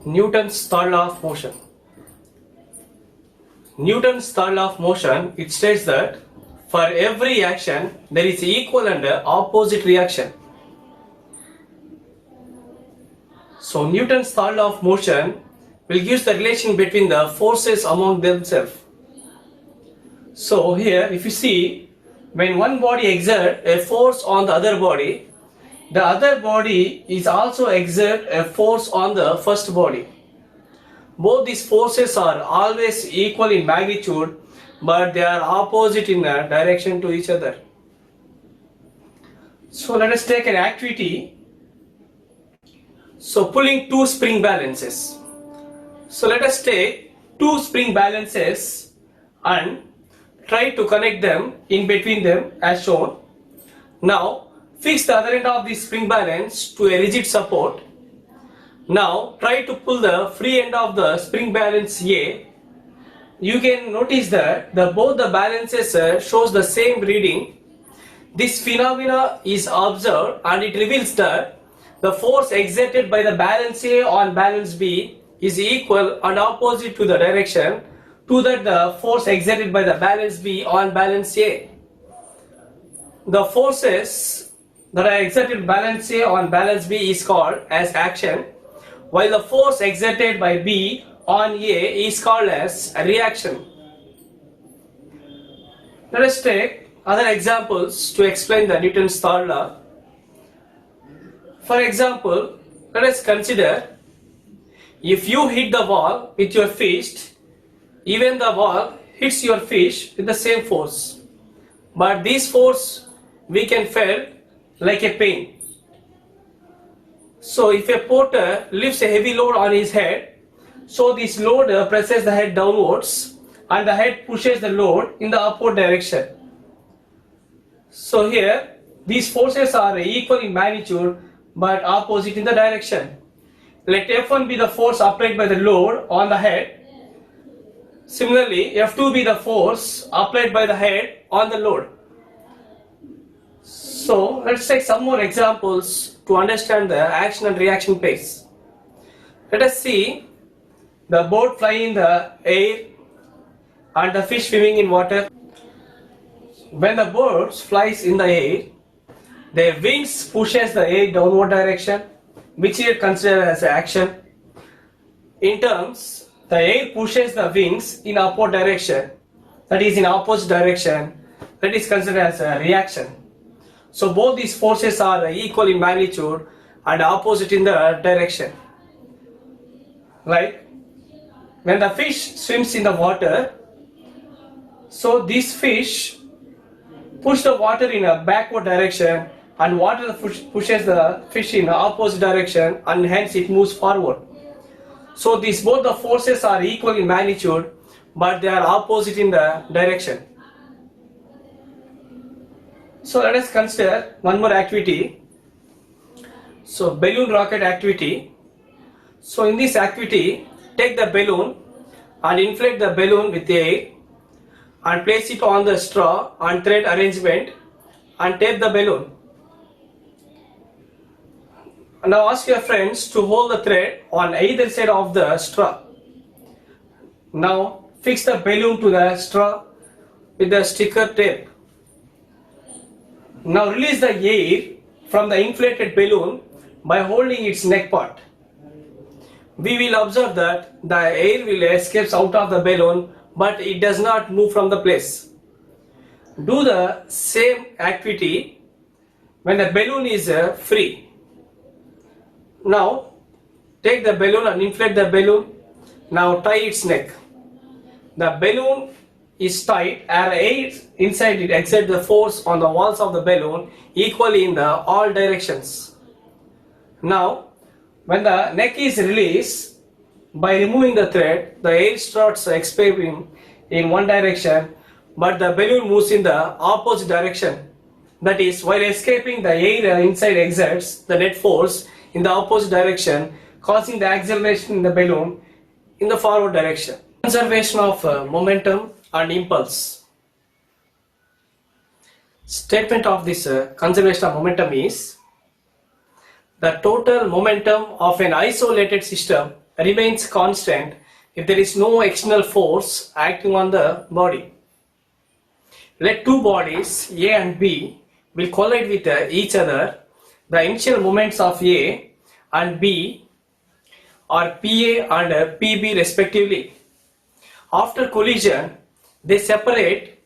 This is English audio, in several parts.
Newton's third law of motion. Newton's third law of motion, it states that for every action there is equal and opposite reaction. So Newton's third law of motion will give the relation between the forces among themselves. So here if you see, when one body exerts a force on the other body is also exert a force on the first body. Both these forces are always equal in magnitude, but they are opposite in direction to each other. So let us take an activity. So pulling two spring balances. So let us take two spring balances and try to connect them in between them as shown. Now fix the other end of the spring balance to a rigid support. Now try to pull the free end of the spring balance A. You can notice that both the balances shows the same reading. This phenomena is observed and it reveals that the force exerted by the balance A on balance B is equal and opposite to the direction to that the force exerted by the balance B on balance A. The forces that are exerted balance A on balance B is called as action, while the force exerted by B on A is called as a reaction. Let us take other examples to explain the Newton's third law. For example, let us consider if you hit the wall with your fist, even the wall hits your fist with the same force, but this force we can feel like a pain. So if a porter lifts a heavy load on his head, so this load presses the head downwards and the head pushes the load in the upward direction. So here these forces are equal in magnitude but opposite in the direction. Let F1 be the force applied by the load on the head. Similarly, F2 be the force applied by the head on the load. So let's take some more examples to understand the action and reaction pace. Let us see the boat flying in the air and the fish swimming in water. When the bird flies in the air, their wings pushes the air downward direction, which is considered as action. In terms, the air pushes the wings in upward direction, that is in opposite direction, that is considered as a reaction. So both these forces are equal in magnitude and opposite in the direction. Like when the fish swims in the water, so this fish pushes the water in a backward direction and water pushes the fish in the opposite direction and hence it moves forward. So these both the forces are equal in magnitude but they are opposite in the direction. So let us consider one more activity. So balloon rocket activity. So in this activity, take the balloon and inflate the balloon with air and place it on the straw and thread arrangement and tape the balloon. Now ask your friends to hold the thread on either side of the straw. Now fix the balloon to the straw with the sticker tape. Now release the air from the inflated balloon by holding its neck part. We will observe that the air will escape out of the balloon but it does not move from the place. Do the same activity when the balloon is free. Now take the balloon and inflate the balloon. Now tie its neck. The balloon is tight and air inside it exerts the force on the walls of the balloon equally in all directions. Now when the neck is released, by removing the thread, the air starts escaping in one direction but the balloon moves in the opposite direction. That is, while escaping, the air inside exerts the net force in the opposite direction, causing the acceleration in the balloon in the forward direction. Conservation of momentum and impulse. Statement of this conservation of momentum is the total momentum of an isolated system remains constant if there is no external force acting on the body. Let two bodies A and B will collide with each other. The initial moments of A and B are PA and PB respectively. After collision, they separate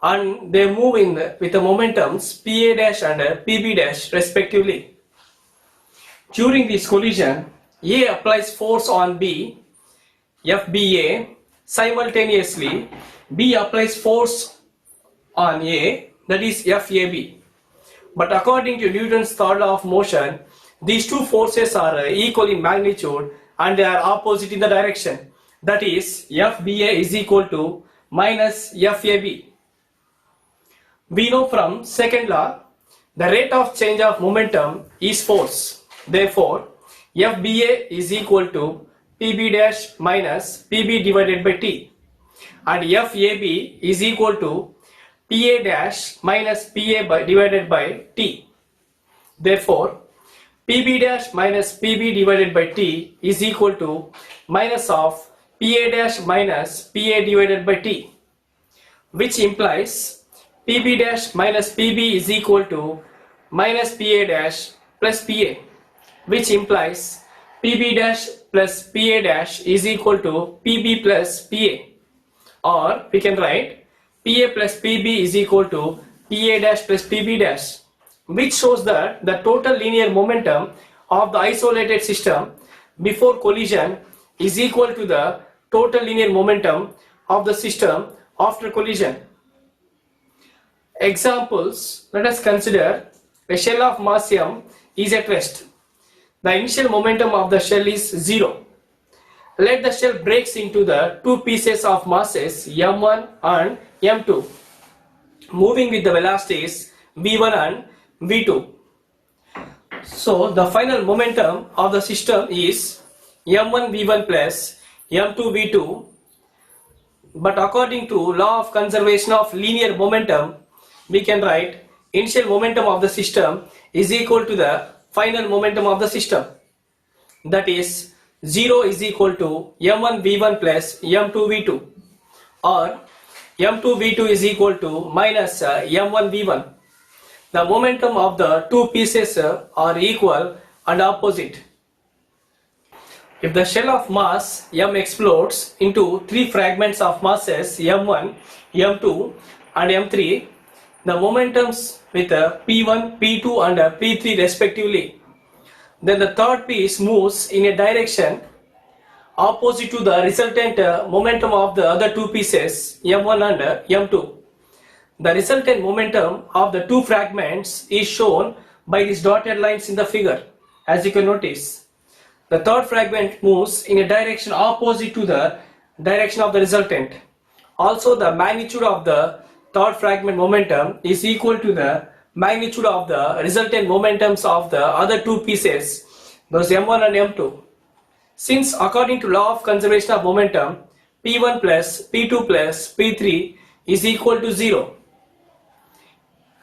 and they move in with the momentums PA dash and PB dash respectively. During this collision, A applies force on B, FBA. Simultaneously, B applies force on A, that is FAB. But according to Newton's third law of motion, these two forces are equal in magnitude and they are opposite in the direction. That is, FBA is equal to minus FAB. We know from second law, the rate of change of momentum is force. Therefore, FBA is equal to PB dash minus PB divided by T. And FAB is equal to PA dash minus PA divided by T. Therefore, PB dash minus PB divided by T is equal to minus of PA dash minus PA divided by T, which implies PB dash minus PB is equal to minus PA dash plus PA, which implies PB dash plus PA dash is equal to PB plus PA. Or we can write PA plus PB is equal to PA dash plus PB dash, which shows that the total linear momentum of the isolated system before collision is equal to the total linear momentum of the system after collision. Examples, let us consider a shell of mass m is at rest. The initial momentum of the shell is 0. Let the shell breaks into the two pieces of masses m1 and m2, moving with the velocities v1 and v2. So the final momentum of the system is m1 v1 plus m2 v2, but according to law of conservation of linear momentum, we can write initial momentum of the system is equal to the final momentum of the system. That is, 0 is equal to m1 v1 plus m2 v2, or m2 v2 is equal to minus m1 v1. The momentum of the two pieces are equal and opposite. If the shell of mass m explodes into three fragments of masses m1, m2 and m3, the momentums with p1, p2 and p3 respectively, then the third piece moves in a direction opposite to the resultant momentum of the other two pieces m1 and m2. The resultant momentum of the two fragments is shown by these dotted lines in the figure. As you can notice, the third fragment moves in a direction opposite to the direction of the resultant. Also, the magnitude of the third fragment momentum is equal to the magnitude of the resultant momentums of the other two pieces, those m1 and m2. Since according to law of conservation of momentum, p1 plus p2 plus p3 is equal to 0.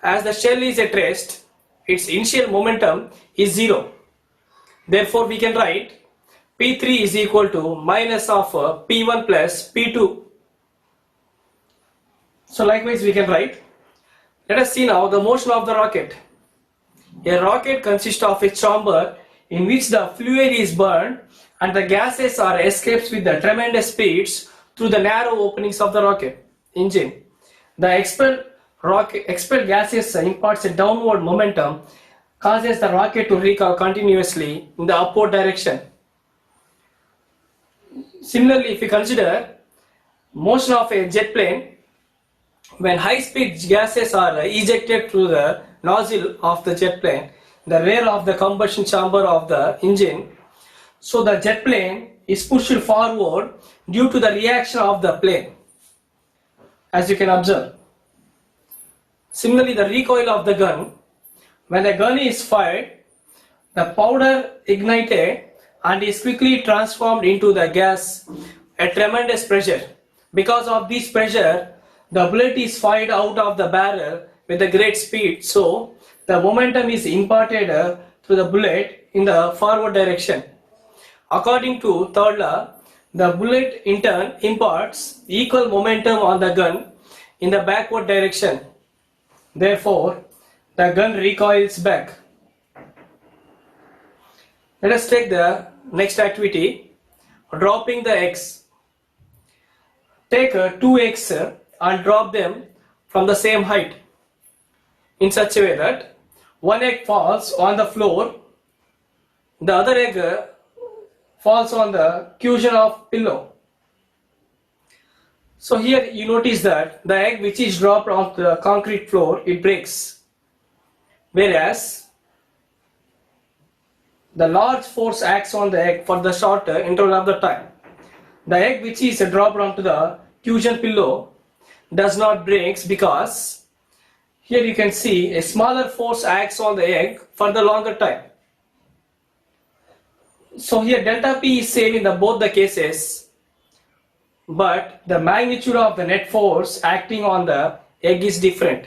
As the shell is at rest, its initial momentum is 0. Therefore, we can write p3 is equal to minus of p1 plus p2. So likewise we can write, let us see now the motion of the rocket. A rocket consists of a chamber in which the fluid is burned and the gases are escaped with the tremendous speeds through the narrow openings of the rocket engine. The expelled gases imparts a downward momentum, causes the rocket to recoil continuously in the upward direction. Similarly, if we consider motion of a jet plane, when high-speed gases are ejected through the nozzle of the jet plane, the rear of the combustion chamber of the engine, so the jet plane is pushed forward due to the reaction of the plane, as you can observe. Similarly, the recoil of the gun, when the gun is fired, the powder ignited and is quickly transformed into the gas at tremendous pressure. Because of this pressure, the bullet is fired out of the barrel with a great speed, so the momentum is imparted through the bullet in the forward direction. According to third law, the bullet in turn imparts equal momentum on the gun in the backward direction. Therefore, the gun recoils back. Let us take the next activity, dropping the eggs. Take two eggs and drop them from the same height in such a way that one egg falls on the floor, the other egg falls on the cushion of pillow. So here you notice that the egg which is dropped on the concrete floor, it breaks, whereas the large force acts on the egg for the shorter interval of the time. The egg which is dropped onto the cushion pillow does not break because here you can see a smaller force acts on the egg for the longer time. So here delta P is same in both the cases, but the magnitude of the net force acting on the egg is different.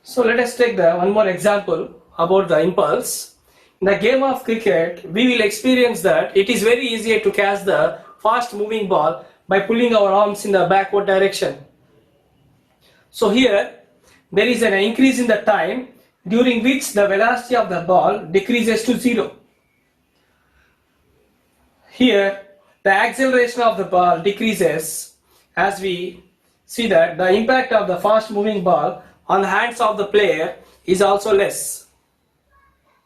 So let us take one more example about the impulse. In the game of cricket, we will experience that it is very easier to catch the fast moving ball by pulling our arms in the backward direction. So here there is an increase in the time during which the velocity of the ball decreases to 0. Here the acceleration of the ball decreases as we see that the impact of the fast moving ball on the hands of the player is also less.